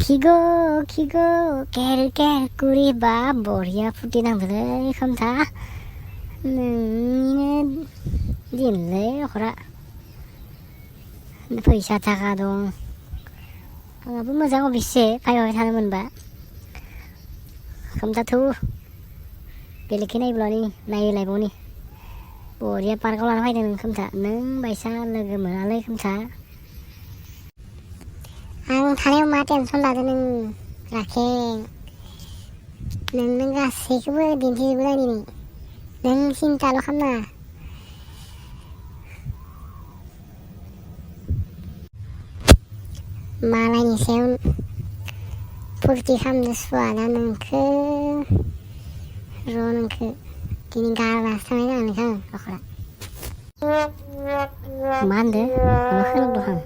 खिगो कुरिबा बरिया फुटि नांदोलै खोमथा नोंनिनो दिनलै अखरा फैसा थाखा दं आंहाबो मोजां अबयसे फायबाय थानो मोनबा खोमथाथौ बेलेगखै नायलायबावनि बरिया पार्कआव लाना फैदों नों खोमथा नों बायसा लोगो मोनालै खोमथा आं थानायाव मा टेनसन लादों नों राखें नोंनो गासैखौबो दिन्थिजोबगोन आं दिनै नों सिन्थाल' खालामनाङा मालायनि सायाव फुरथि खालामनो सुवा ना नोंखो र' नोंखो दिनै गारनासो थांनाय जागोन नोंखो आं अखरा मा होनदो माबा खोनादों आं